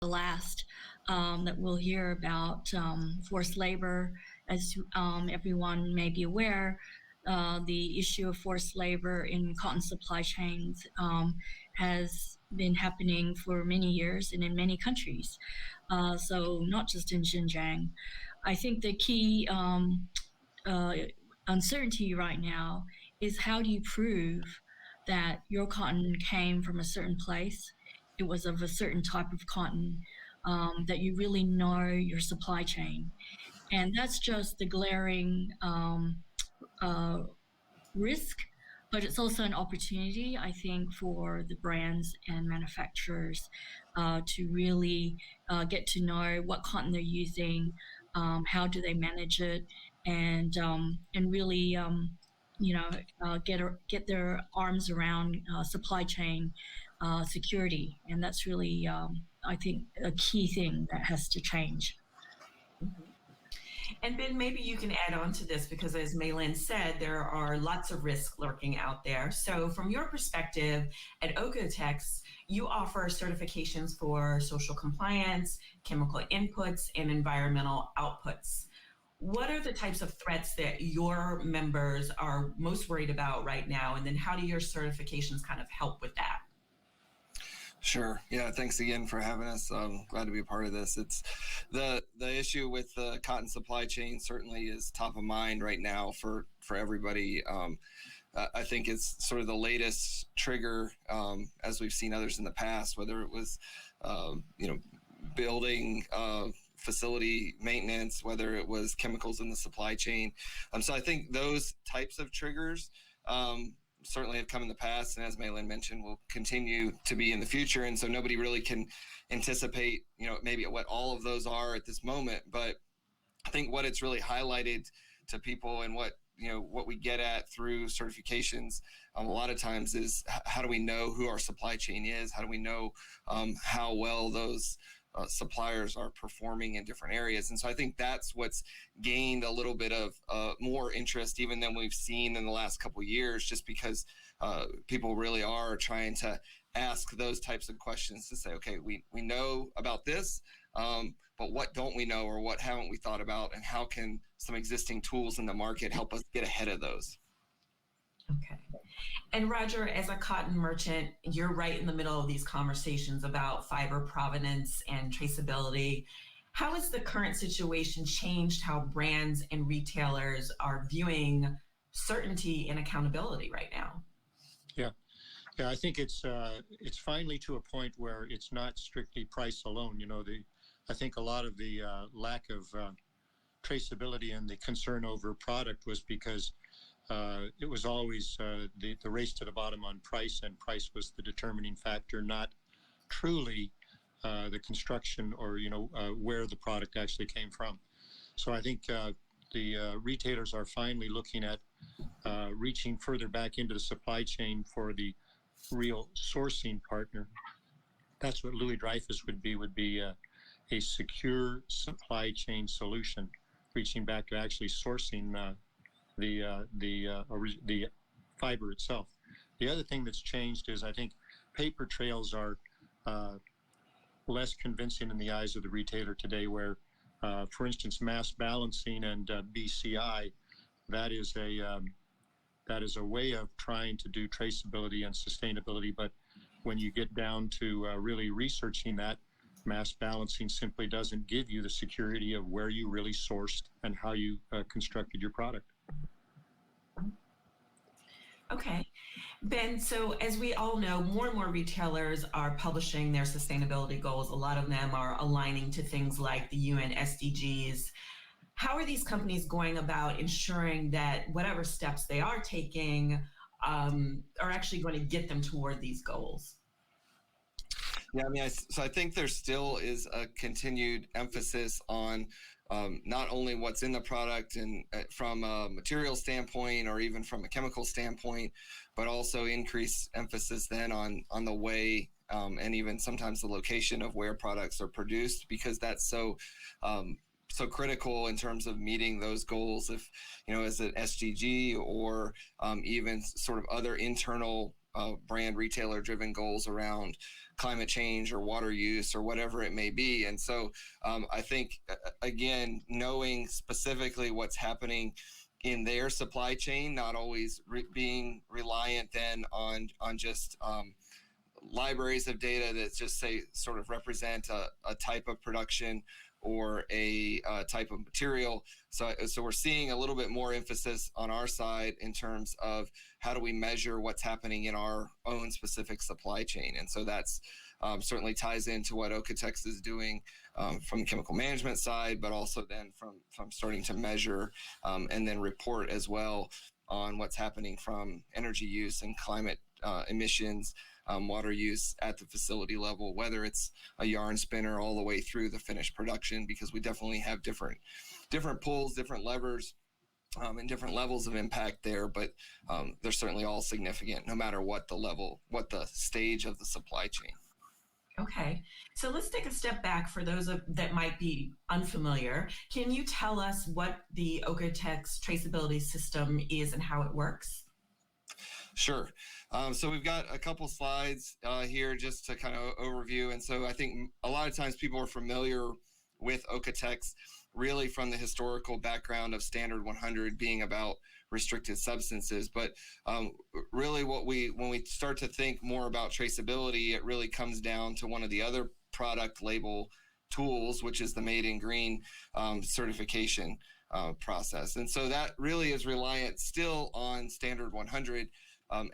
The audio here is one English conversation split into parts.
the last that we'll hear about forced labor. As everyone may be aware, the issue of forced labor in cotton supply chains has been happening for many years and in many countries. So not just in Xinjiang. I think the key uncertainty right now is how do you prove that your cotton came from a certain place, it was of a certain type of cotton, that you really know your supply chain. And that's just the glaring risk, but it's also an opportunity, I think, for the brands and manufacturers to really get to know what cotton they're using, how do they manage it, and really get their arms around supply chain security, and that's really I think a key thing that has to change. And Ben, maybe you can add on to this because, as Maylin said, there are lots of risks lurking out there. So, from your perspective at Oeko-Tex, you offer certifications for social compliance, chemical inputs, and environmental outputs. What are the types of threats that your members are most worried about right now? And then how do your certifications kind of help with that? Sure. Yeah. Thanks again for having us. I'm glad to be a part of this. It's the issue with the cotton supply chain certainly is top of mind right now for everybody. I think it's sort of the latest trigger, as we've seen others in the past, whether it was, building facility maintenance, whether it was chemicals in the supply chain. So I think those types of triggers certainly have come in the past, and as Maylin mentioned, will continue to be in the future. And so nobody really can anticipate, maybe what all of those are at this moment. But I think what it's really highlighted to people and what we get at through certifications a lot of times is how do we know who our supply chain is? How do we know how well those suppliers are performing in different areas? And so I think that's what's gained a little bit of more interest even than we've seen in the last couple of years, just because people really are trying to ask those types of questions to say, okay, we know about this, but what don't we know, or what haven't we thought about, and how can some existing tools in the market help us get ahead of those? Okay. And Roger, as a cotton merchant, you're right in the middle of these conversations about fiber provenance and traceability. How has the current situation changed how brands and retailers are viewing certainty and accountability right now? Yeah, I think it's finally to a point where it's not strictly price alone. I think a lot of the lack of traceability and the concern over product was because it was always the race to the bottom on price, and price was the determining factor, not truly the construction or where the product actually came from. So I think the retailers are finally looking at reaching further back into the supply chain for the real sourcing partner. That's what Louis Dreyfus would be a secure supply chain solution, reaching back to actually sourcing the fiber itself. The other thing that's changed is I think paper trails are less convincing in the eyes of the retailer today, where, for instance, mass balancing and BCI, that is a way of trying to do traceability and sustainability. But when you get down to really researching that, mass balancing simply doesn't give you the security of where you really sourced and how you constructed your product. Okay. Ben, so as we all know, more and more retailers are publishing their sustainability goals. A lot of them are aligning to things like the UN SDGs. How are these companies going about ensuring that whatever steps they are taking are actually going to get them toward these goals? Yeah, I think there still is a continued emphasis on not only what's in the product and from a material standpoint or even from a chemical standpoint, but also increased emphasis then on the way and even sometimes the location of where products are produced, because that's so critical in terms of meeting those goals. If, as an SDG or even sort of other internal brand retailer driven goals around climate change or water use or whatever it may be. And so I think, again, knowing specifically what's happening in their supply chain, not always being reliant then on just libraries of data that just say sort of represent a type of production or a type of material. So we're seeing a little bit more emphasis on our side in terms of how do we measure what's happening in our own specific supply chain. And so that's certainly ties into what Okotex is doing from the chemical management side, but also then from starting to measure and then report as well on what's happening from energy use and climate emissions, water use at the facility level, whether it's a yarn spinner all the way through the finished production, because we definitely have different pulls, different levers, and different levels of impact there, but they're certainly all significant no matter what the level, what the stage of the supply chain. Okay, so let's take a step back for those that might be unfamiliar. Can you tell us what the Okotex traceability system is and how it works? Sure. So we've got a couple slides here just to kind of overview. And so I think a lot of times people are familiar with Okotex really from the historical background of Standard 100 being about restricted substances. But really when we start to think more about traceability, it really comes down to one of the other product label tools, which is the Made in Green certification process. And so that really is reliant still on Standard 100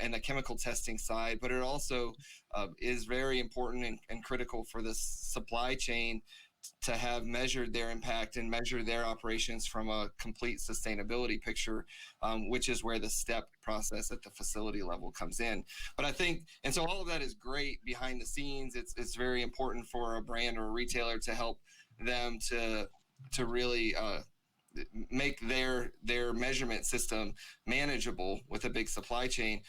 and the chemical testing side, but it also is very important and critical for the supply chain to have measured their impact and measure their operations from a complete sustainability picture, which is where the step process at the facility level comes in. But I think, and so all of that is great behind the scenes. It's very important for a brand or a retailer to help them to really make their measurement system manageable with a big supply chain.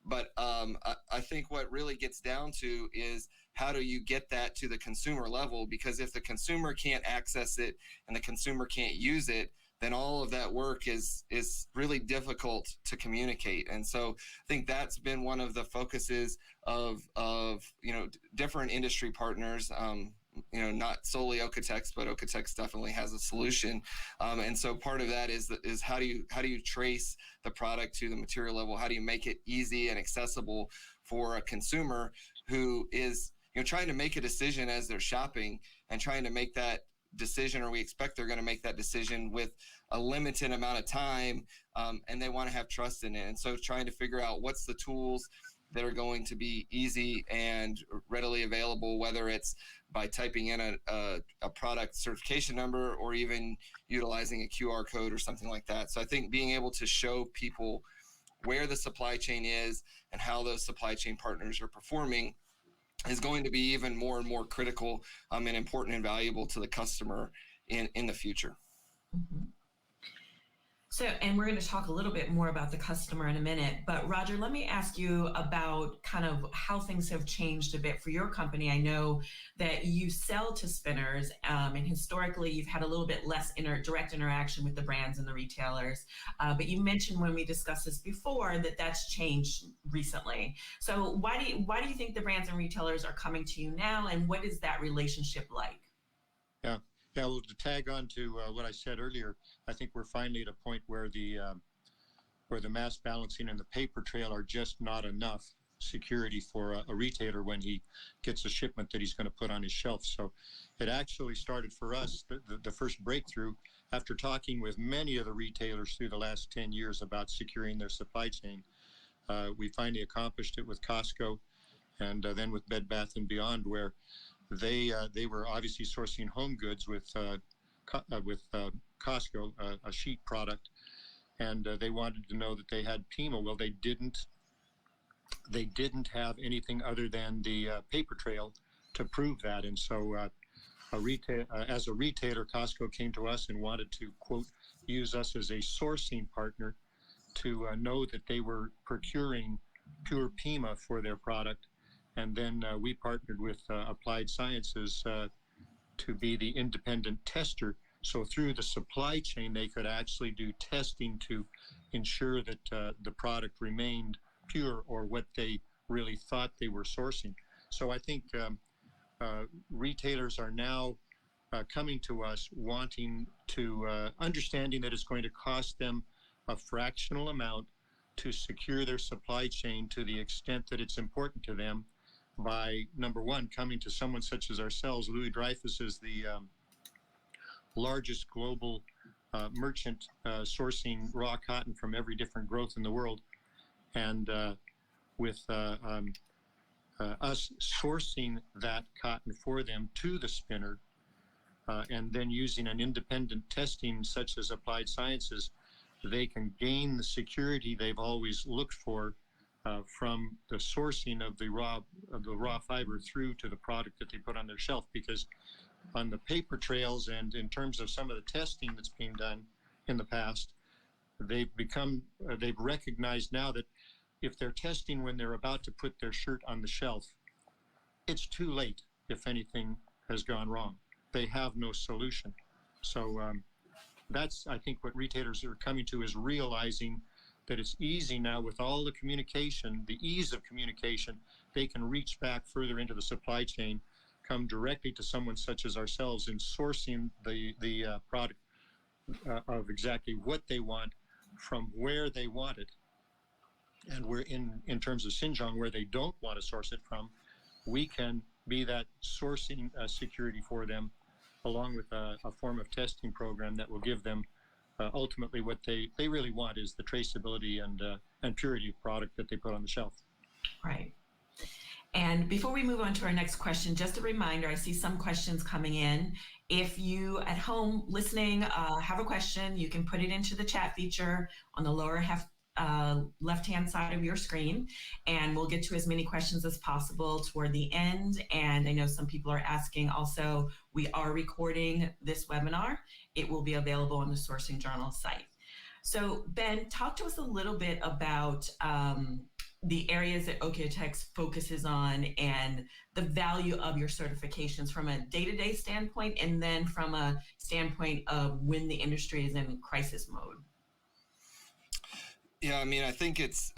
But I think what really gets down to is how do you get that to the consumer level? Because if the consumer can't access it and the consumer can't use it, then all of that work is really difficult to communicate. And so I think that's been one of the focuses of different industry partners. Not solely Okotex, but Okotex definitely has a solution. And so part of that is how do you trace the product to the material level? How do you make it easy and accessible for a consumer who is trying to make a decision as they're shopping and trying to make that decision, or we expect they're going to make that decision with a limited amount of time, and they want to have trust in it. And so trying to figure out what's the tools that are going to be easy and readily available, whether it's by typing in a product certification number or even utilizing a QR code or something like that. So I think being able to show people where the supply chain is and how those supply chain partners are performing is going to be even more and more critical and important and valuable to the customer in the future. Mm-hmm. So, and we're going to talk a little bit more about the customer in a minute, but Roger, let me ask you about kind of how things have changed a bit for your company. I know that you sell to spinners, and historically you've had a little bit less direct interaction with the brands and the retailers, but you mentioned when we discussed this before that that's changed recently. So why do you think the brands and retailers are coming to you now, and what is that relationship like? Yeah, well, to tag on to what I said earlier, I think we're finally at a point where the mass balancing and the paper trail are just not enough security for a retailer when he gets a shipment that he's going to put on his shelf. So it actually started for us, the first breakthrough, after talking with many of the retailers through the last 10 years about securing their supply chain. We finally accomplished it with Costco and then with Bed Bath & Beyond, where they were obviously sourcing home goods with Costco, a sheet product, and they wanted to know that they had Pima. Well, they didn't have anything other than the paper trail to prove that, and so as a retailer, Costco came to us and wanted to, quote, use us as a sourcing partner to know that they were procuring pure Pima for their product. And then we partnered with Applied Sciences to be the independent tester. So through the supply chain, they could actually do testing to ensure that the product remained pure, or what they really thought they were sourcing. So I think retailers are now coming to us wanting to understanding that it's going to cost them a fractional amount to secure their supply chain to the extent that it's important to them by, number one, coming to someone such as ourselves. Louis Dreyfus is the largest global merchant sourcing raw cotton from every different growth in the world. And with us sourcing that cotton for them to the spinner, and then using an independent testing such as Applied Sciences, they can gain the security they've always looked for from the sourcing of the raw fiber through to the product that they put on their shelf. Because on the paper trails and in terms of some of the testing that's being done in the past, they've recognized now that if they're testing when they're about to put their shirt on the shelf, it's too late if anything has gone wrong. They have no solution. So that's, I think, what retailers are coming to, is realizing that it's easy now with all the communication, the ease of communication, they can reach back further into the supply chain, come directly to someone such as ourselves in sourcing the product of exactly what they want from where they want it. And we're in terms of Xinjiang, where they don't want to source it from, we can be that sourcing security for them, along with a form of testing program that will give them ultimately what they really want, is the traceability and purity of product that they put on the shelf. Right. And before we move on to our next question, just a reminder, I see some questions coming in. If you at home listening have a question, you can put it into the chat feature on the lower left-hand side of your screen, and we'll get to as many questions as possible toward the end. And I know some people are asking also, we are recording this webinar. It will be available on the Sourcing Journal site. So Ben, talk to us a little bit about the areas that OKIOTEX focuses on and the value of your certifications from a day-to-day standpoint, and then from a standpoint of when the industry is in crisis mode. Yeah, I mean, I think it's,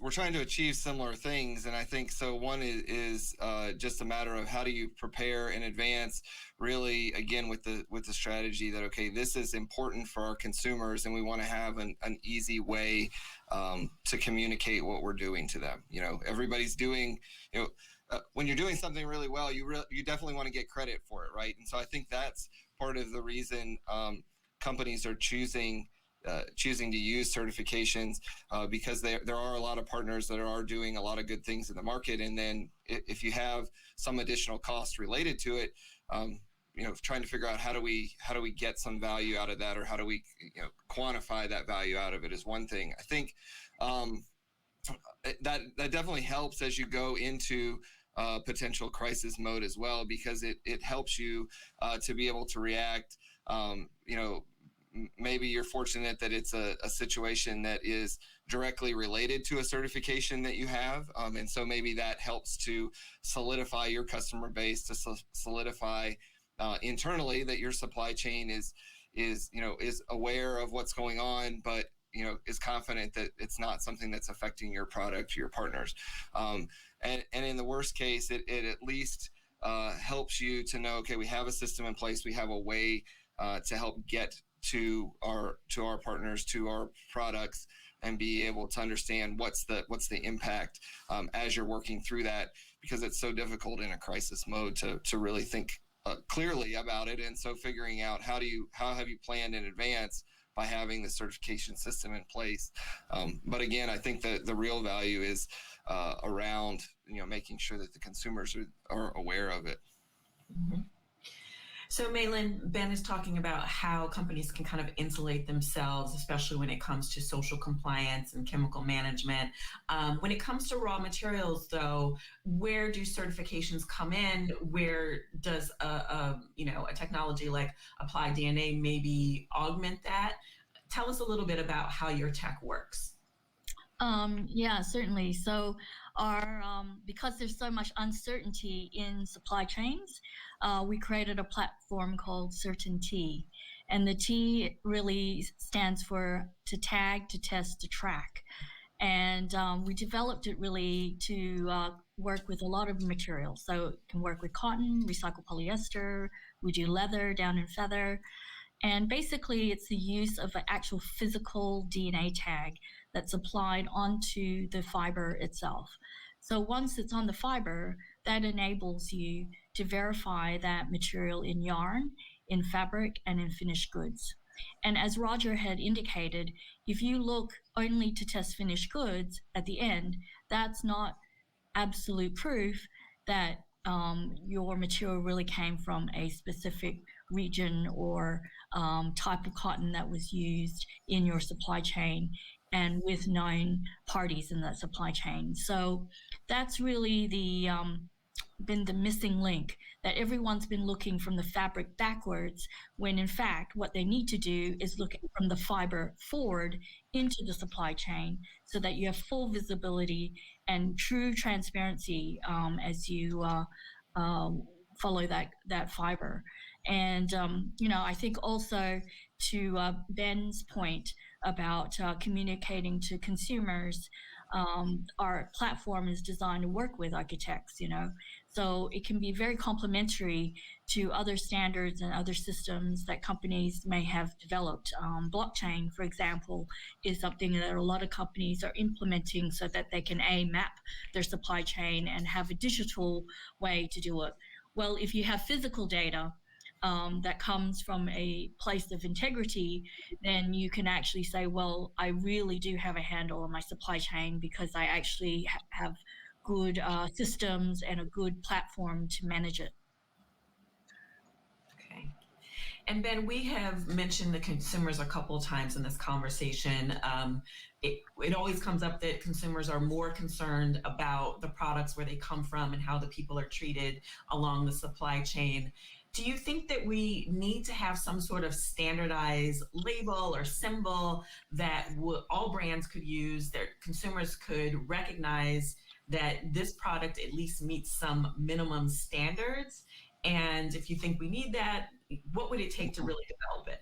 we're trying to achieve similar things. And I think so one is just a matter of how do you prepare in advance, really, again, with the strategy that, okay, this is important for our consumers and we want to have an easy way to communicate what we're doing to them. You know, everybody's doing, when you're doing something really well, you definitely want to get credit for it, right? And so I think that's part of the reason companies are choosing to use certifications, because there are a lot of partners that are doing a lot of good things in the market. And then if you have some additional cost related to it, trying to figure out how do we get some value out of that, or how do we quantify that value out of it, is one thing. I think that definitely helps as you go into potential crisis mode as well, because it helps you to be able to react. Maybe you're fortunate that it's a situation that is directly related to a certification that you have. And so maybe that helps to solidify your customer base, to solidify internally that your supply chain is aware of what's going on, but is confident that it's not something that's affecting your product or your partners. And in the worst case, it at least helps you to know, okay, we have a system in place, we have a way to help get to our partners, to our products, and be able to understand what's the impact as you're working through that, because it's so difficult in a crisis mode to really think clearly about it. And so figuring out how have you planned in advance by having the certification system in place. But again, I think that the real value is around making sure that the consumers are aware of it. Mm-hmm. So Maylin, Ben is talking about how companies can kind of insulate themselves, especially when it comes to social compliance and chemical management. When it comes to raw materials, though, where do certifications come in? Where does a technology like Applied DNA maybe augment that? Tell us a little bit about how your tech works. Yeah, certainly. So because there's so much uncertainty in supply chains, we created a platform called CertainT. And the T really stands for to tag, to test, to track. And we developed it really to work with a lot of materials. So it can work with cotton, recycled polyester, we do leather, down and feather. And basically, it's the use of an actual physical DNA tag that's applied onto the fiber itself. So once it's on the fiber, that enables you to verify that material in yarn, in fabric, and in finished goods. And as Roger had indicated, if you look only to test finished goods at the end, that's not absolute proof that your material really came from a specific region or type of cotton that was used in your supply chain and with known parties in that supply chain. So that's really been the missing link, that everyone's been looking from the fabric backwards, when in fact what they need to do is look from the fiber forward into the supply chain, so that you have full visibility and true transparency as you follow that fiber. And I think also to Ben's point about communicating to consumers, our platform is designed to work with architects, so it can be very complementary to other standards and other systems that companies may have developed. Blockchain, for example, is something that a lot of companies are implementing so that they can map their supply chain and have a digital way to do it. Well, if you have physical data that comes from a place of integrity, then you can actually say, well, I really do have a handle on my supply chain because I actually have good systems and a good platform to manage it. Okay. And Ben, we have mentioned the consumers a couple of times in this conversation. It always comes up that consumers are more concerned about the products, where they come from, and how the people are treated along the supply chain. Do you think that we need to have some sort of standardized label or symbol that all brands could use, that consumers could recognize that this product at least meets some minimum standards? And if you think we need that, what would it take to really develop it?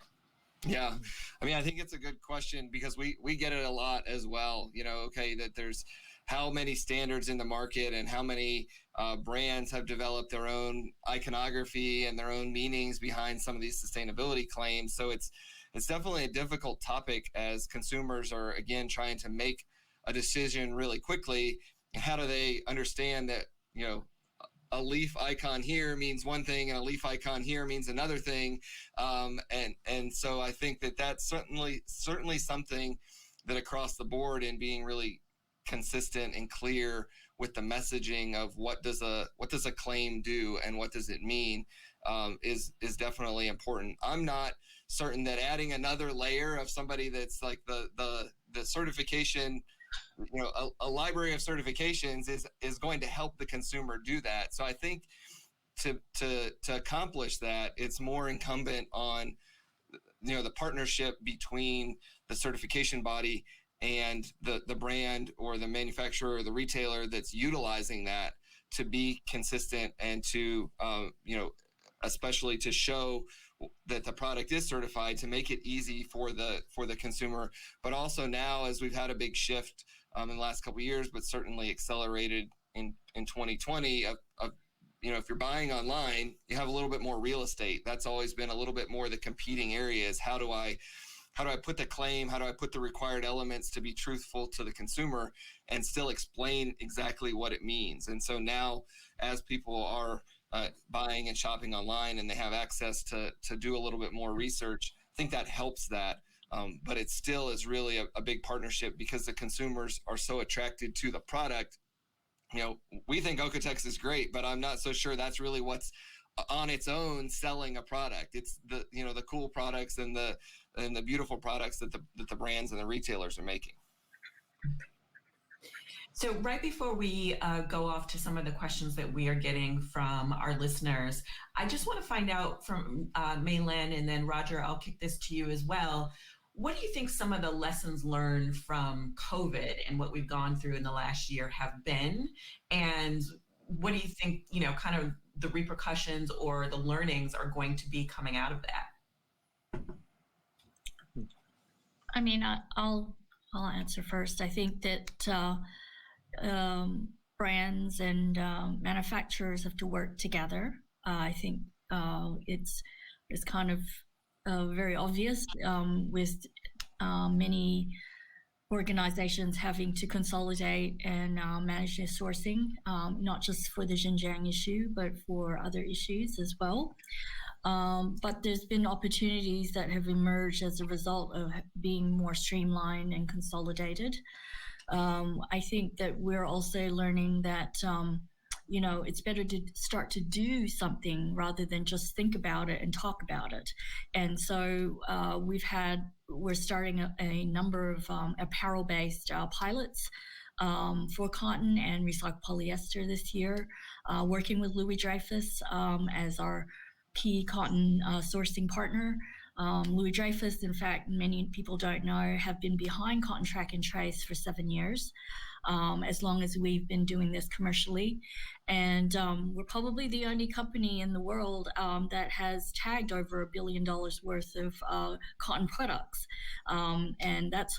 Yeah, I mean, I think it's a good question, because we get it a lot as well. That there's how many standards in the market, and how many brands have developed their own iconography and their own meanings behind some of these sustainability claims. So it's definitely a difficult topic, as consumers are, again, trying to make a decision really quickly. How do they understand that, a leaf icon here means one thing and a leaf icon here means another thing? And so I think that that's certainly something that across the board, in being really consistent and clear with the messaging of what does a claim do and what does it mean, is definitely important. I'm not certain that adding another layer of somebody that's like the certification, a library of certifications is going to help the consumer do that. So I think to accomplish that, it's more incumbent on the partnership between the certification body and the brand or the manufacturer or the retailer that's utilizing that, to be consistent and to especially to show that the product is certified, to make it easy for the consumer. But also now, as we've had a big shift in the last couple of years, but certainly accelerated in 2020, if you're buying online, you have a little bit more real estate. That's always been a little bit more the competing areas. How do I put the claim? How do I put the required elements to be truthful to the consumer and still explain exactly what it means? And so now, as people are buying and shopping online, and they have access to do a little bit more research, I think that helps that. But it still is really a big partnership, because the consumers are so attracted to the product. We think OEKO-TEX is great, but I'm not so sure that's really what's on its own selling a product. It's the cool products and the beautiful products that the brands and the retailers are making. So right before we go off to some of the questions that we are getting from our listeners, I just want to find out from Mei-Lin, and then Roger, I'll kick this to you as well. What do you think some of the lessons learned from COVID and what we've gone through in the last year have been? And what do you think, kind of the repercussions or the learnings are going to be coming out of that? I mean, I'll I'll answer first. I think that brands and manufacturers have to work together. I think it's kind of very obvious with many organizations having to consolidate and manage their sourcing, not just for the Xinjiang issue, but for other issues as well. But there's been opportunities that have emerged as a result of being more streamlined and consolidated. I think that we're also learning that, it's better to start to do something rather than just think about it and talk about it. And so we're starting a number of apparel-based pilots for cotton and recycled polyester this year, working with Louis Dreyfus as our key cotton sourcing partner. Louis Dreyfus, in fact, many people don't know, have been behind Cotton Track and Trace for 7 years, as long as we've been doing this commercially. And we're probably the only company in the world that has tagged over $1 billion worth of cotton products. And that's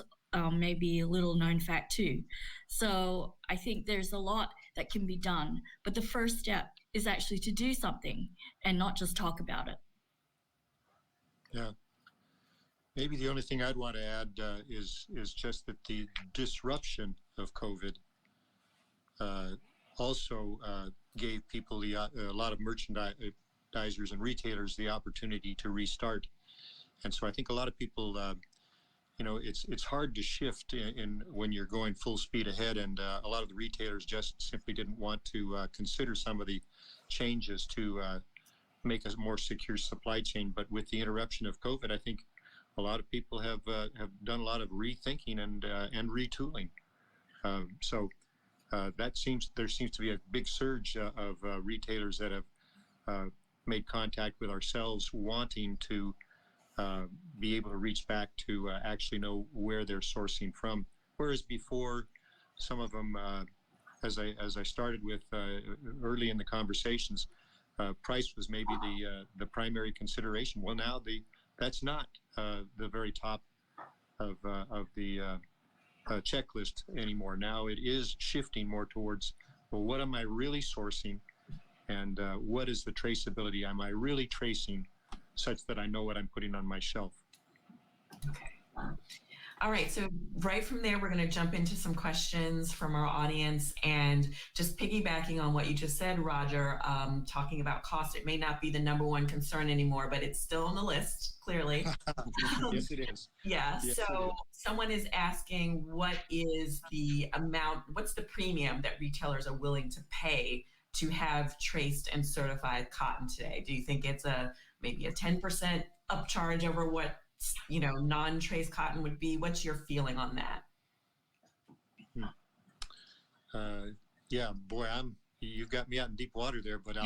maybe a little known fact too. So I think there's a lot that can be done. But the first step is actually to do something and not just talk about it. Yeah. Maybe the only thing I'd want to add is just that the disruption of COVID also gave people a lot of merchandisers and retailers the opportunity to restart. And so I think a lot of people, it's hard to shift in when you're going full speed ahead, and a lot of the retailers just simply didn't want to consider some of the changes to make a more secure supply chain. But with the interruption of COVID, I think a lot of people have done a lot of rethinking and retooling. So there seems to be a big surge of retailers that have made contact with ourselves, wanting to be able to reach back to actually know where they're sourcing from. Whereas before, some of them, as I started with early in the conversations, price was maybe the primary consideration. Well, now that's not the very top of the checklist anymore. Now it is shifting more towards, well, what am I really sourcing, and what is the traceability? Am I really tracing such that I know what I'm putting on my shelf? Okay. All right, so right from there, we're going to jump into some questions from our audience, and just piggybacking on what you just said, Roger, talking about cost. It may not be the number one concern anymore, but it's still on the list, clearly. Yes, it is. Yeah, Yes, so someone is asking, what's the premium that retailers are willing to pay to have traced and certified cotton today? Do you think it's maybe a 10% upcharge over what non-trace cotton would be? What's your feeling on that? Yeah, boy, you've got me out in deep water there, but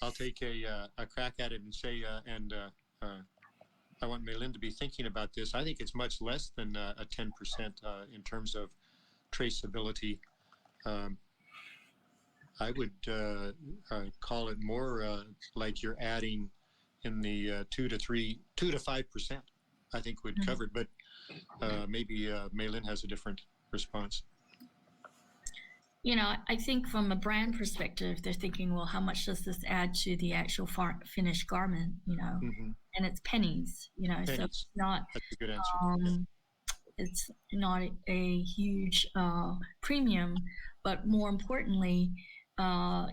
I'll take a crack at it and say, I want Mei-Lin to be thinking about this. I think it's much less than a 10% in terms of traceability. I would call it more like you're adding in the 2 to 5%. I think would cover it, but maybe Mei-Lin has a different response. I think from a brand perspective, they're thinking, well, how much does this add to the actual finished garment? Mm-hmm. And it's pennies. Pennies. So it's not. That's a good answer. It's not a huge premium, but more importantly,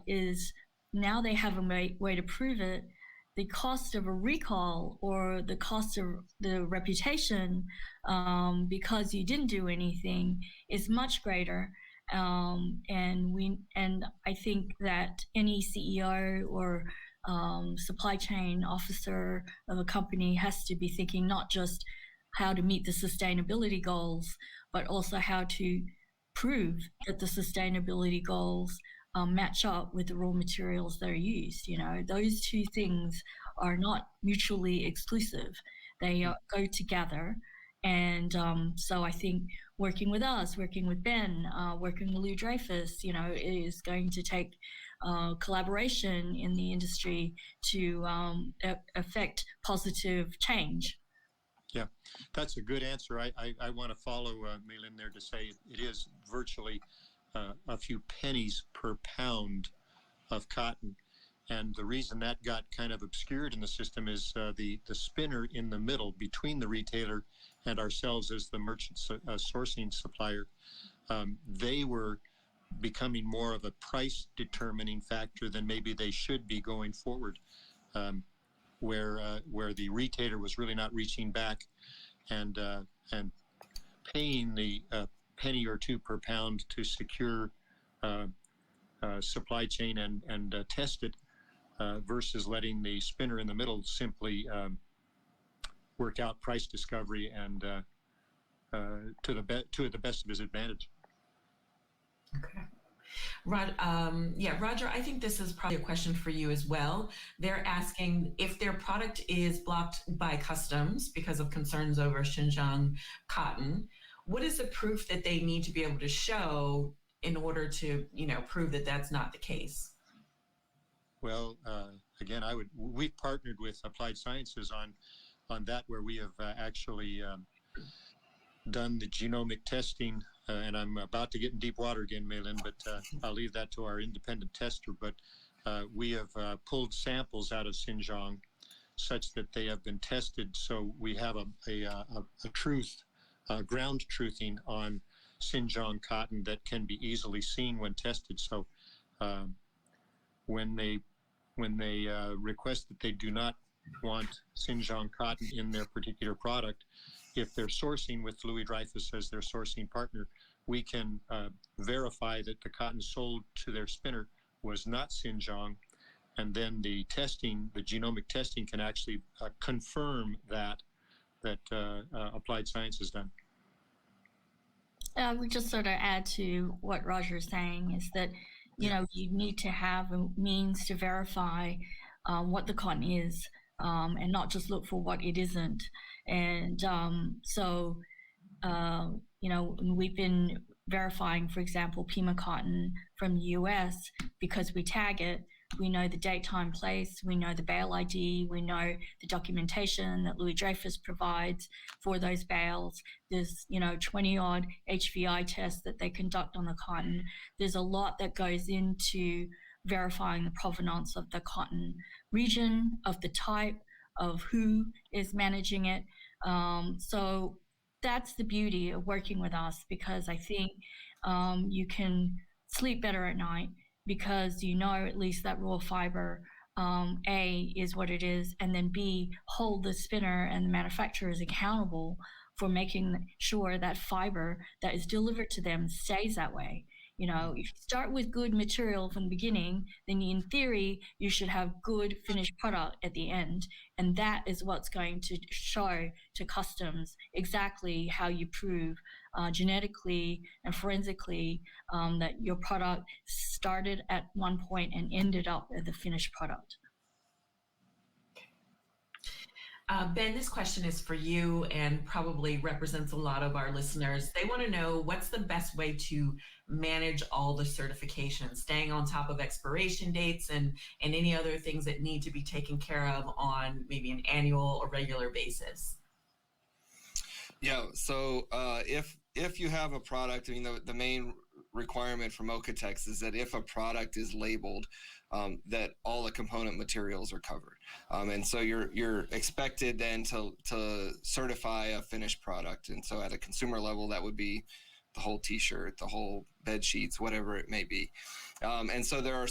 is now they have a way to prove it. The cost of a recall or the cost of the reputation, because you didn't do anything, is much greater. And I think that any CEO or supply chain officer of a company has to be thinking not just how to meet the sustainability goals, but also how to prove that the sustainability goals match up with the raw materials that are used. Those two things are not mutually exclusive. They go together. And so I think working with us, working with Ben, working with Lou Dreyfus, is going to take collaboration in the industry to affect positive change. Yeah, that's a good answer. I want to follow Maylin there to say it is virtually a few pennies per pound of cotton. And the reason that got kind of obscured in the system is the spinner in the middle between the retailer and ourselves as the merchant sourcing supplier. They were becoming more of a price determining factor than maybe they should be going forward, where the retailer was really not reaching back and paying the penny or two per pound to secure supply chain and test it, versus letting the spinner in the middle simply work out price discovery and to the best of his advantage. Okay. Roger, I think this is probably a question for you as well. They're asking if their product is blocked by customs because of concerns over Xinjiang cotton, what is the proof that they need to be able to show in order to, prove that that's not the case? Well, again, we've partnered with Applied Sciences on that, where we have actually done the genomic testing, and I'm about to get in deep water again, Maylin, but I'll leave that to our independent tester. But we have pulled samples out of Xinjiang such that they have been tested, so we have a truth, ground truthing on Xinjiang cotton that can be easily seen when tested. So when they request that they do not want Xinjiang cotton in their particular product, if they're sourcing with Louis Dreyfus as their sourcing partner, we can verify that the cotton sold to their spinner was not Xinjiang, and then the genomic testing can actually confirm that Applied Science has done. I would just sort of add to what Roger's saying is that, you need to have a means to verify what the cotton is, and not just look for what it isn't. And we've been verifying, for example, Pima cotton from the US because we tag it. We know the date, time, place. We know the bale ID. We know the documentation that Louis Dreyfus provides for those bales. There's, 20 odd HVI tests that they conduct on the cotton. There's a lot that goes into verifying the provenance of the cotton region, of the type, of who is managing it. So that's the beauty of working with us, because I think you can sleep better at night because at least that raw fiber, A, is what it is, and then B, hold the spinner and the manufacturers accountable for making sure that fiber that is delivered to them stays that way. If you start with good material from the beginning, then in theory, you should have good finished product at the end. And that is what's going to show to customs exactly how you prove genetically and forensically that your product started at one point and ended up at the finished product. Ben, this question is for you and probably represents a lot of our listeners. They want to know what's the best way to manage all the certifications, staying on top of expiration dates and any other things that need to be taken care of on maybe an annual or regular basis. Yeah, so if you have a product, the main requirement from OEKO-TEX is that if a product is labeled, that all the component materials are covered, and so you're expected then to certify a finished product. And so at a consumer level, that would be the whole T-shirt, the whole bed sheets, whatever it may be. And so there are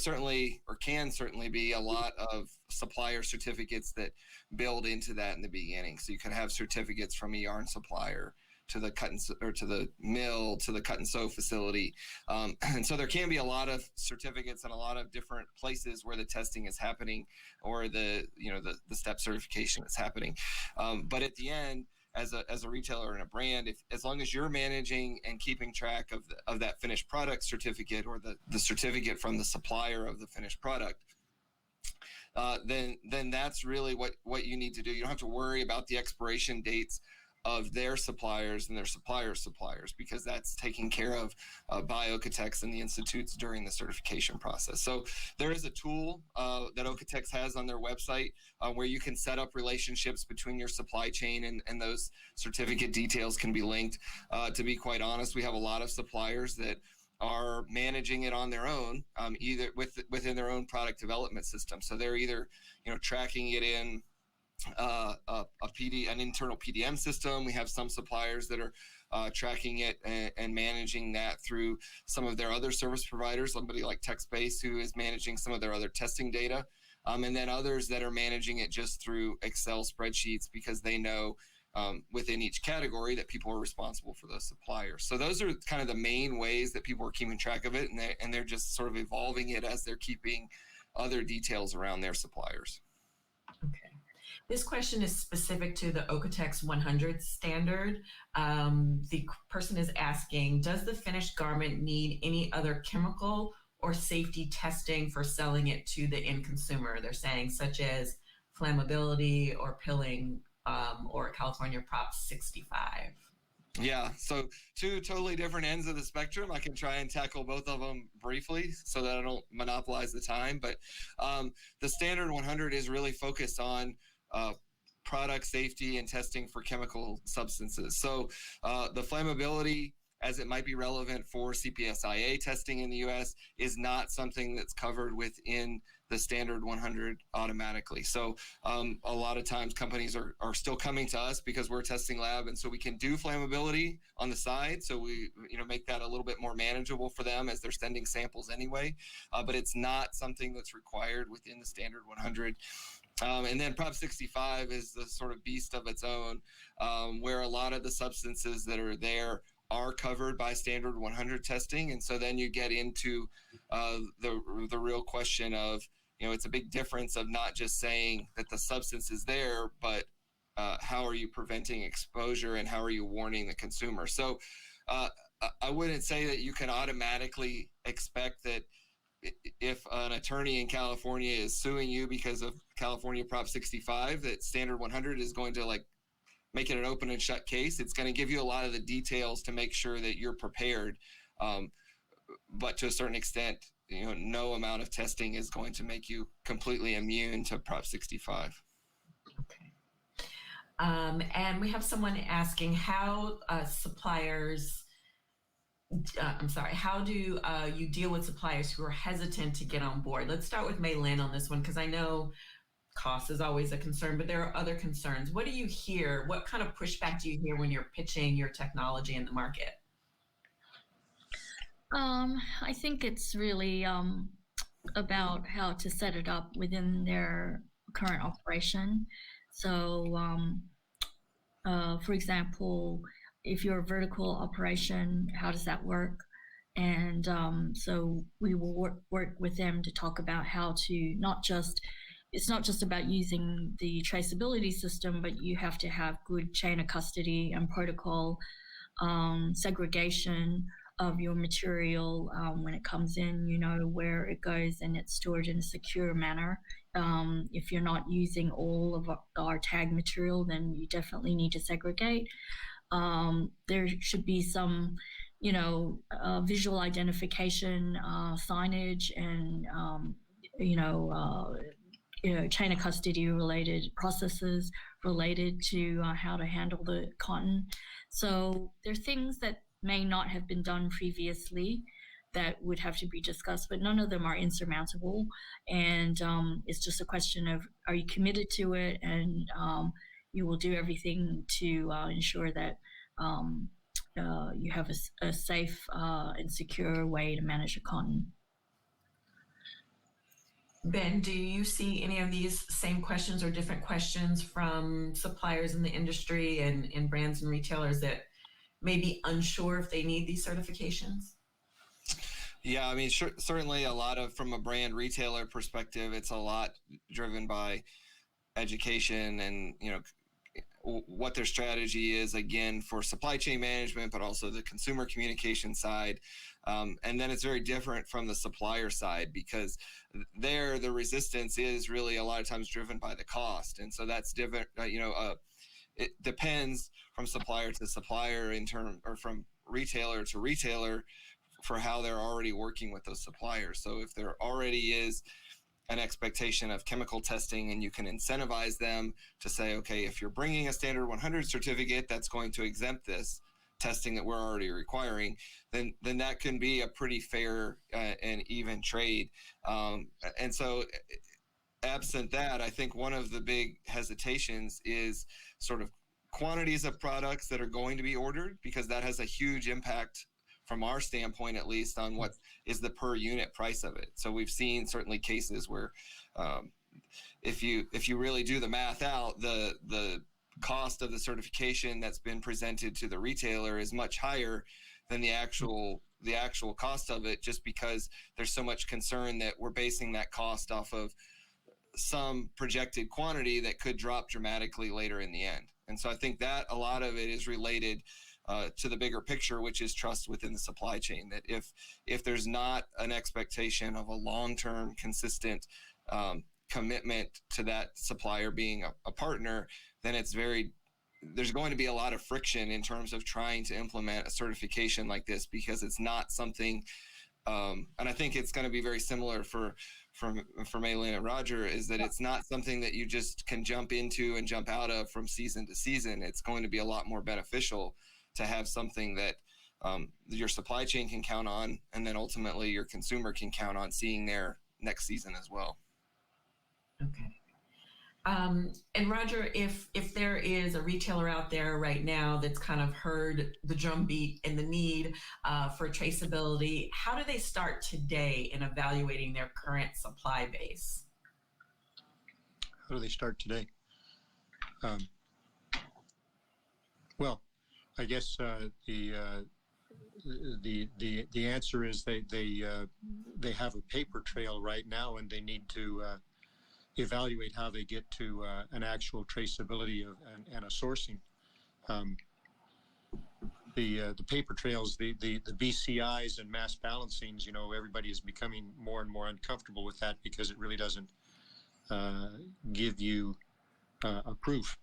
can certainly be a lot of supplier certificates that build into that in the beginning. So you can have certificates from a yarn supplier to the to the mill, to the cut and sew facility. And so there can be a lot of certificates in a lot of different places where the testing is happening, or the step certification is happening. But at the end, as a retailer and a brand, as long as you're managing and keeping track of that finished product certificate, or the certificate from the supplier of the finished product, then that's really what you need to do. You don't have to worry about the expiration dates of their suppliers and their suppliers' suppliers, because that's taken care of by Okotex and the institutes during the certification process. So there is a tool that Okotex has on their website where you can set up relationships between your supply chain, and those certificate details can be linked. To be quite honest, we have a lot of suppliers that are managing it on their own, either within their own product development system. So they're either, tracking it in an internal PDM system. We have some suppliers that are tracking it and managing that through some of their other service providers, somebody like TechSpace, who is managing some of their other testing data. And then others that are managing it just through Excel spreadsheets, because they know within each category that people are responsible for those suppliers. So those are kind of the main ways that people are keeping track of it, and they're just sort of evolving it as they're keeping other details around their suppliers. Okay. This question is specific to the Okotex 100 standard. The person is asking, does the finished garment need any other chemical or safety testing for selling it to the end consumer? They're saying, such as flammability or pilling, or California Prop 65. Yeah, so two totally different ends of the spectrum. I can try and tackle both of them briefly so that I don't monopolize the time. But the standard 100 is really focused on product safety and testing for chemical substances. So the flammability, as it might be relevant for CPSIA testing in the US, is not something that's covered within the standard 100 automatically. So a lot of times companies are still coming to us because we're a testing lab, and so we can do flammability on the side. So we make that a little bit more manageable for them as they're sending samples anyway, but it's not something that's required within the standard 100. And then Prop 65 is the sort of beast of its own, where a lot of the substances that are there are covered by standard 100 testing. And so then you get into the real question of, it's a big difference of not just saying that the substance is there, but how are you preventing exposure and how are you warning the consumer? So I wouldn't say that you can automatically expect that if an attorney in California is suing you because of California Prop 65, that standard 100 is going to make it an open and shut case. It's going to give you a lot of the details to make sure that you're prepared. But to a certain extent, no amount of testing is going to make you completely immune to Prop 65. Okay. And we have someone asking how how do you deal with suppliers who are hesitant to get on board? Let's start with May-Lin on this one, because I know cost is always a concern, but there are other concerns. What do you hear? What kind of pushback do you hear when you're pitching your technology in the market? I think it's really about how to set it up within their current operation. So, for example, if you're a vertical operation, how does that work? And so we will work with them to talk about how to it's not just about using the traceability system, but you have to have good chain of custody and protocol, segregation of your material when it comes in, where it goes and it's stored in a secure manner. If you're not using all of our tag material, then you definitely need to segregate. There should be some, visual identification, signage, and, chain of custody related processes related to how to handle the cotton. So there are things that may not have been done previously that would have to be discussed, but none of them are insurmountable. And it's just a question of, are you committed to it? And you will do everything to ensure that you have a safe and secure way to manage your cotton. Ben, do you see any of these same questions or different questions from suppliers in the industry and brands and retailers that may be unsure if they need these certifications? Yeah, I mean, certainly a lot of, from a brand retailer perspective, it's a lot driven by education and, what their strategy is, again, for supply chain management, but also the consumer communication side. And then it's very different from the supplier side, because the resistance is really a lot of times driven by the cost. And so that's different, it depends from supplier to supplier or from retailer to retailer for how they're already working with those suppliers. So if there already is an expectation of chemical testing and you can incentivize them to say, okay, if you're bringing a standard 100 certificate that's going to exempt this testing that we're already requiring, then that can be a pretty fair and even trade. And so absent that, I think one of the big hesitations is sort of quantities of products that are going to be ordered, because that has a huge impact from our standpoint, at least, on what is the per unit price of it. So we've seen certainly cases where if you really do the math out, the cost of the certification that's been presented to the retailer is much higher than the actual cost of it, just because there's so much concern that we're basing that cost off of some projected quantity that could drop dramatically later in the end. And so I think that a lot of it is related to the bigger picture, which is trust within the supply chain. That if there's not an expectation of a long-term, consistent commitment to that supplier being a partner, then there's going to be a lot of friction in terms of trying to implement a certification like this, because it's not something, and I think it's going to be very similar for Maylin and Roger, is that it's not something that you just can jump into and jump out of from season to season. It's going to be a lot more beneficial to have something that your supply chain can count on, and then ultimately your consumer can count on seeing there next season as well. Okay. And Roger, if there is a retailer out there right now that's kind of heard the drumbeat and the need for traceability, how do they start today in evaluating their current supply base? How do they start today? Well, I guess the answer is they have a paper trail right now, and they need to evaluate how they get to an actual traceability and a sourcing. The paper trails, the BCIs and mass balancings, everybody is becoming more and more uncomfortable with that, because it really doesn't give you a proof.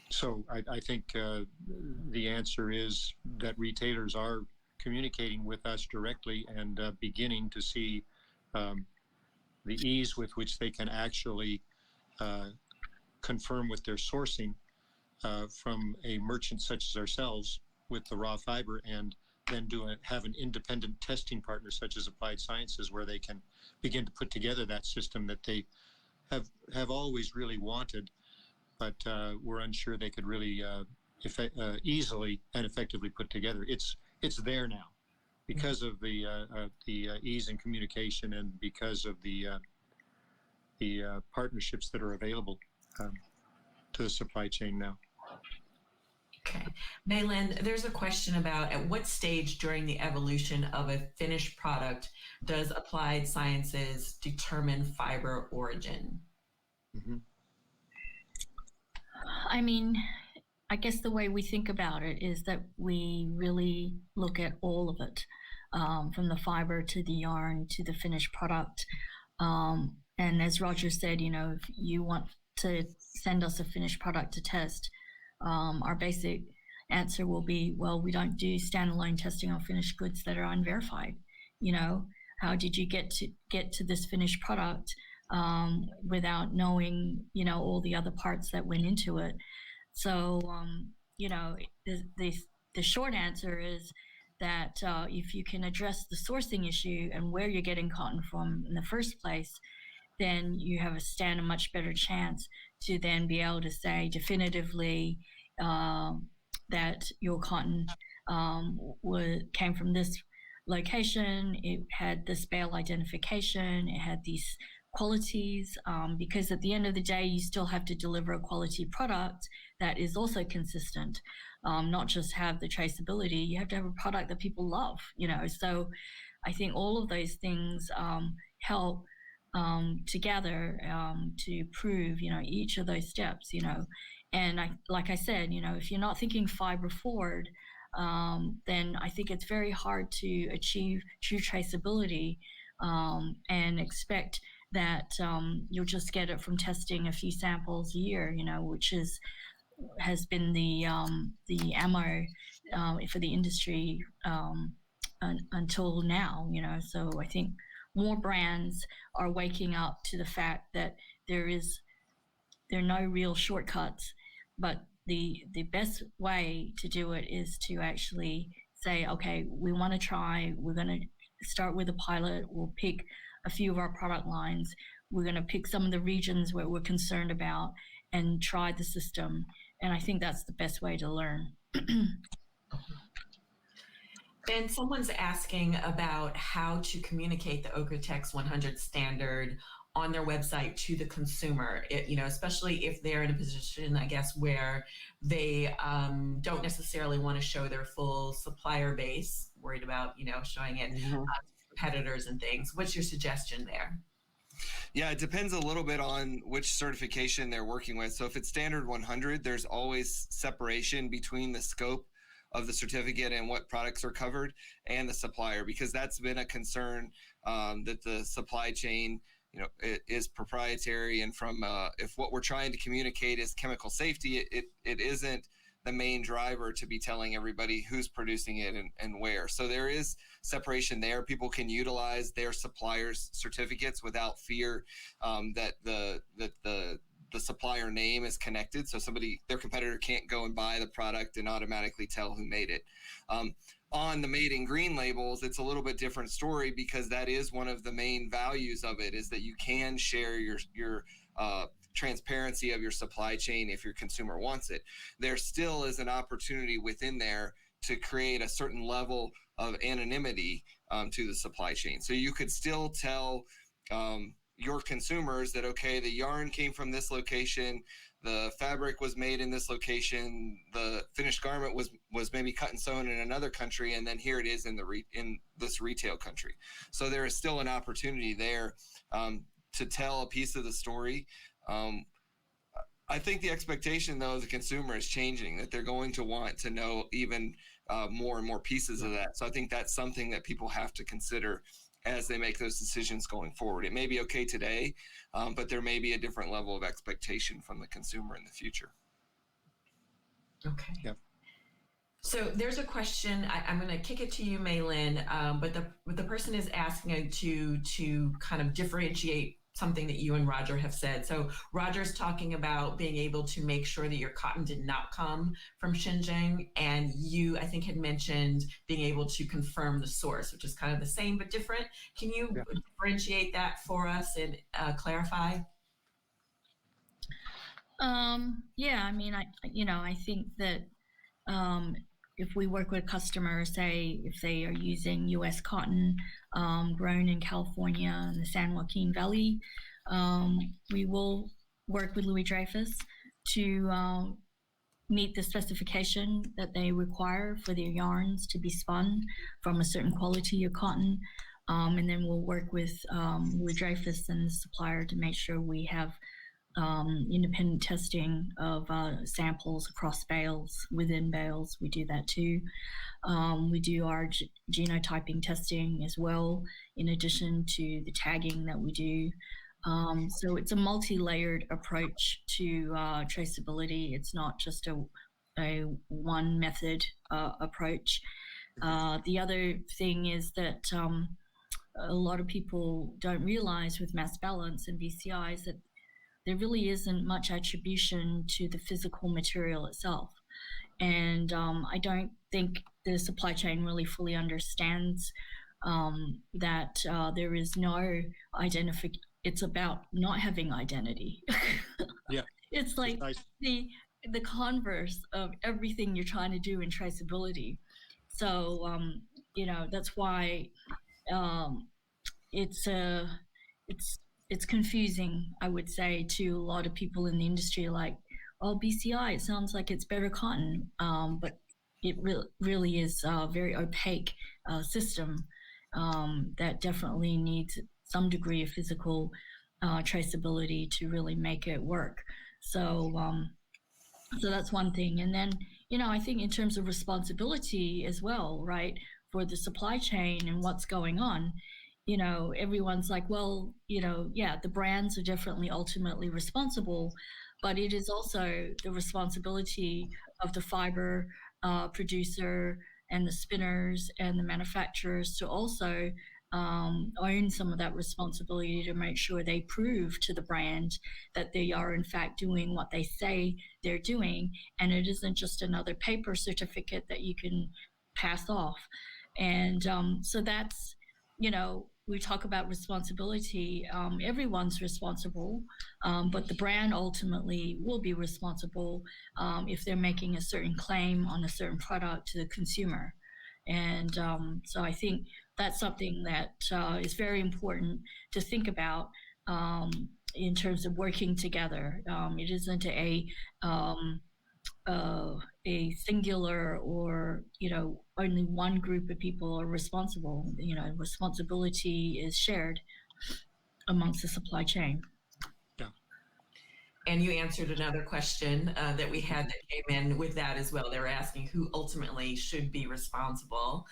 So I think the answer is that retailers are communicating with us directly and beginning to see the ease with which they can actually confirm with their sourcing from a merchant such as ourselves with the raw fiber, and then have an independent testing partner such as Applied Sciences, where they can begin to put together that system that they have always really wanted, but we're unsure they could really easily and effectively put together. It's there now, because of the ease in communication, and because of the partnerships that are available to the supply chain now. Okay. Maylin, there's a question about at what stage during the evolution of a finished product does Applied Sciences determine fiber origin? Mm-hmm. I mean, I guess the way we think about it is that we really look at all of it, from the fiber to the yarn to the finished product. And as Roger said, if you want to send us a finished product to test, our basic answer will be, well, we don't do standalone testing on finished goods that are unverified. How did you get to this finished product without knowing, all the other parts that went into it? So, the short answer is that if you can address the sourcing issue and where you're getting cotton from in the first place, then you have a much better chance to then be able to say definitively that your cotton came from this location, it had this bale identification, it had these qualities, because at the end of the day, you still have to deliver a quality product that is also consistent, not just have the traceability. You have to have a product that people love, So I think all of those things help together to prove, each of those steps, And like I said, if you're not thinking fiber forward, then I think it's very hard to achieve true traceability and expect that you'll just get it from testing a few samples a year, which has been the ammo for the industry until now, So I think more brands are waking up to the fact that there are no real shortcuts, but the best way to do it is to actually say, okay, we want to try, we're going to start with a pilot, we'll pick a few of our product lines, we're going to pick some of the regions where we're concerned about and try the system. And I think that's the best way to learn. Ben, someone's asking about how to communicate the OEKO-TEX 100 standard on their website to the consumer, especially if they're in a position, I guess, where they don't necessarily want to show their full supplier base, worried about, showing it to competitors and things. What's your suggestion there? Yeah, it depends a little bit on which certification they're working with. So if it's standard 100, there's always separation between the scope of the certificate and what products are covered and the supplier, because that's been a concern that the supply chain it is proprietary, and from if what we're trying to communicate is chemical safety, it isn't the main driver to be telling everybody who's producing it and where. So there is separation there. People can utilize their suppliers' certificates without fear that the supplier name is connected, so their competitor can't go and buy the product and automatically tell who made it. On the Made in Green labels, it's a little bit different story, because that is one of the main values of it, is that you can share your transparency of your supply chain if your consumer wants it. There still is an opportunity within there to create a certain level of anonymity to the supply chain. So you could still tell your consumers that, okay, the yarn came from this location, the fabric was made in this location, the finished garment was maybe cut and sewn in another country, and then here it is in this retail country. So there is still an opportunity there to tell a piece of the story. I think the expectation, though, of the consumer is changing, that they're going to want to know even more and more pieces of that. So I think that's something that people have to consider as they make those decisions going forward. It may be okay today, but there may be a different level of expectation from the consumer in the future. Okay. Yep. So there's a question. I'm going to kick it to you, Maylin, but the person is asking to kind of differentiate something that you and Roger have said. So Roger's talking about being able to make sure that your cotton did not come from Xinjiang, and you, I think, had mentioned being able to confirm the source, which is kind of the same but different. Can you differentiate that for us and clarify? Yeah, I mean, I think that if we work with customers, say if they are using U.S. cotton grown in California in the San Joaquin Valley, we will work with Louis Dreyfus to meet the specification that they require for their yarns to be spun from a certain quality of cotton. And then we'll work with Louis Dreyfus and the supplier to make sure we have independent testing of samples across bales, within bales. We do that too. We do our genotyping testing as well, in addition to the tagging that we do. So it's a multi-layered approach to traceability. It's not just a one method approach. The other thing is that a lot of people don't realize with mass balance and BCIs that there really isn't much attribution to the physical material itself. And I don't think the supply chain really fully understands that there is no identification. It's about not having identity. Yeah. It's like the converse of everything you're trying to do in traceability. So, that's why it's confusing, I would say, to a lot of people in the industry, like, oh, BCI, it sounds like it's better cotton, but it really is a very opaque system that definitely needs some degree of physical traceability to really make it work. So that's one thing. And then, I think in terms of responsibility as well, right, for the supply chain and what's going on, everyone's like, well, yeah, the brands are definitely ultimately responsible, but it is also the responsibility of the fiber producer and the spinners and the manufacturers to also own some of that responsibility to make sure they prove to the brand that they are in fact doing what they say they're doing, and it isn't just another paper certificate that you can pass off. And so that's, we talk about responsibility. Everyone's responsible, but the brand ultimately will be responsible if they're making a certain claim on a certain product to the consumer. And so I think that's something that is very important to think about in terms of working together. It isn't a singular or only one group of people are responsible. Responsibility is shared amongst the supply chain. And you answered another question that we had that came in with that as well. They were asking who ultimately should be responsible.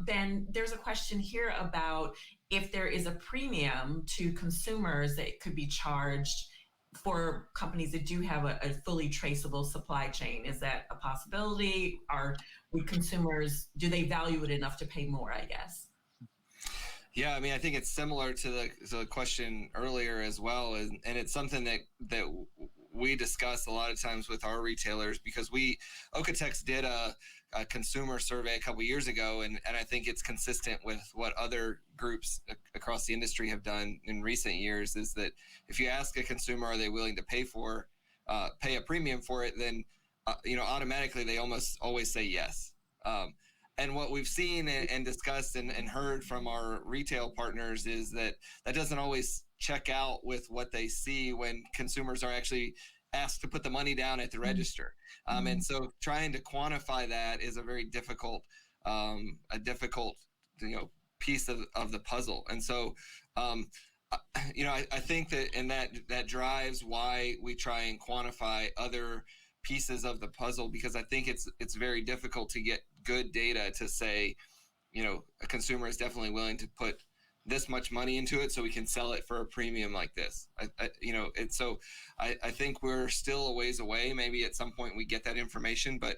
Ben, there's a question here about if there is a premium to consumers that could be charged for companies that do have a fully traceable supply chain. Is that a possibility? Would consumers, do they value it enough to pay more, I guess? Yeah, I mean, I think it's similar to the question earlier as well, and it's something that we discuss a lot of times with our retailers, because Okotex did a consumer survey a couple of years ago, and I think it's consistent with what other groups across the industry have done in recent years, is that if you ask a consumer, are they willing to pay a premium for it, then automatically they almost always say yes. And what we've seen and discussed and heard from our retail partners is that doesn't always check out with what they see when consumers are actually asked to put the money down at the register. And so trying to quantify that is a very difficult piece of the puzzle. And so, I think that drives why we try and quantify other pieces of the puzzle, because I think it's very difficult to get good data to say, a consumer is definitely willing to put this much money into it so we can sell it for a premium like this. I think we're still a ways away. Maybe at some point we get that information, but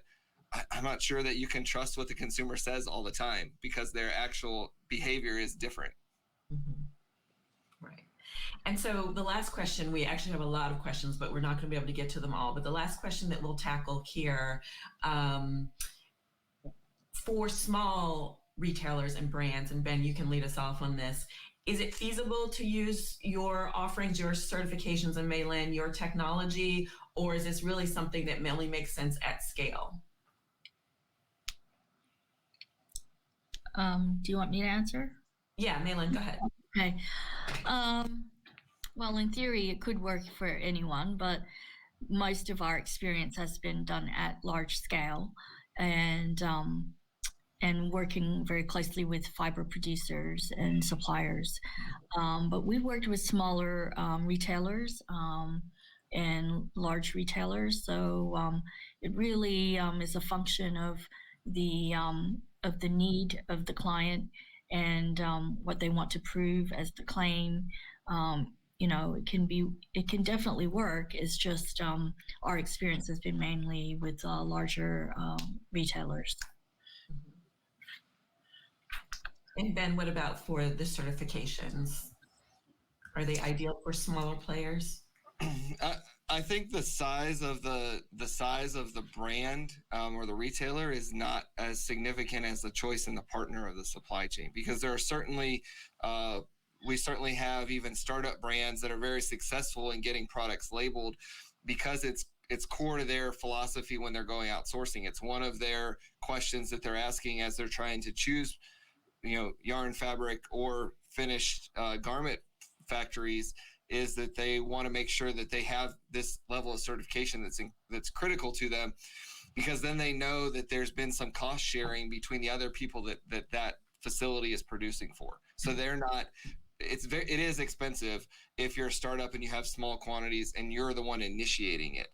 I'm not sure that you can trust what the consumer says all the time, because their actual behavior is different. Mm-hmm. Right. And so the last question, we actually have a lot of questions, but we're not going to be able to get to them all. But the last question that we'll tackle here, for small retailers and brands, and Ben, you can lead us off on this, is it feasible to use your offerings, your certifications, and Mei-Lin, your technology, or is this really something that only makes sense at scale? Do you want me to answer? Yeah, Mei-Lin, go ahead. Okay. Well, in theory, it could work for anyone, but most of our experience has been done at large scale, and working very closely with fiber producers and suppliers. But we worked with smaller retailers and large retailers, so it really is a function of the need of the client and what they want to prove as the claim. It can definitely work. It's just our experience has been mainly with larger retailers. And Ben, what about for the certifications? Are they ideal for smaller players? I think the size of the brand or the retailer is not as significant as the choice and the partner of the supply chain, because there are certainly we certainly have even startup brands that are very successful in getting products labeled, because it's core to their philosophy when they're going out sourcing. It's one of their questions that they're asking as they're trying to choose, yarn, fabric, or finished garment factories, is that they want to make sure that they have this level of certification that's critical to them, because then they know that there's been some cost sharing between the other people that facility is producing for. So they're not. It is expensive if you're a startup and you have small quantities and you're the one initiating it.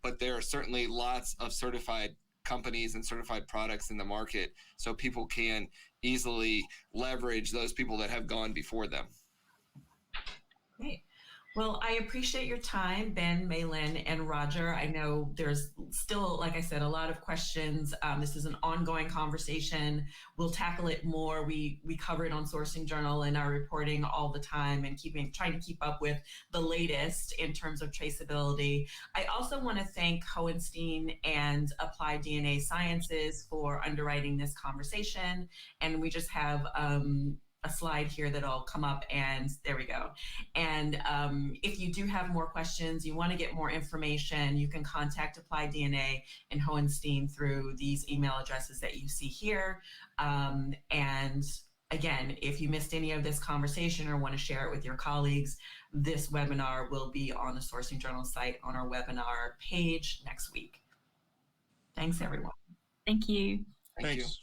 But there are certainly lots of certified companies and certified products in the market so people can easily leverage those people that have gone before them. Great. Well, I appreciate your time, Ben, Maylin, and Roger. I know there's still, like I said, a lot of questions. This is an ongoing conversation. We'll tackle it more. We cover it on Sourcing Journal in our reporting all the time and trying to keep up with the latest in terms of traceability. I also want to thank Hohenstein and Applied DNA Sciences for underwriting this conversation. And we just have a slide here that'll come up, and there we go. And if you do have more questions, you want to get more information, you can contact Applied DNA and Hohenstein through these email addresses that you see here. And again, if you missed any of this conversation or want to share it with your colleagues, this webinar will be on the Sourcing Journal site on our webinar page next week. Thanks, everyone. Thank you. Thank you. Thanks.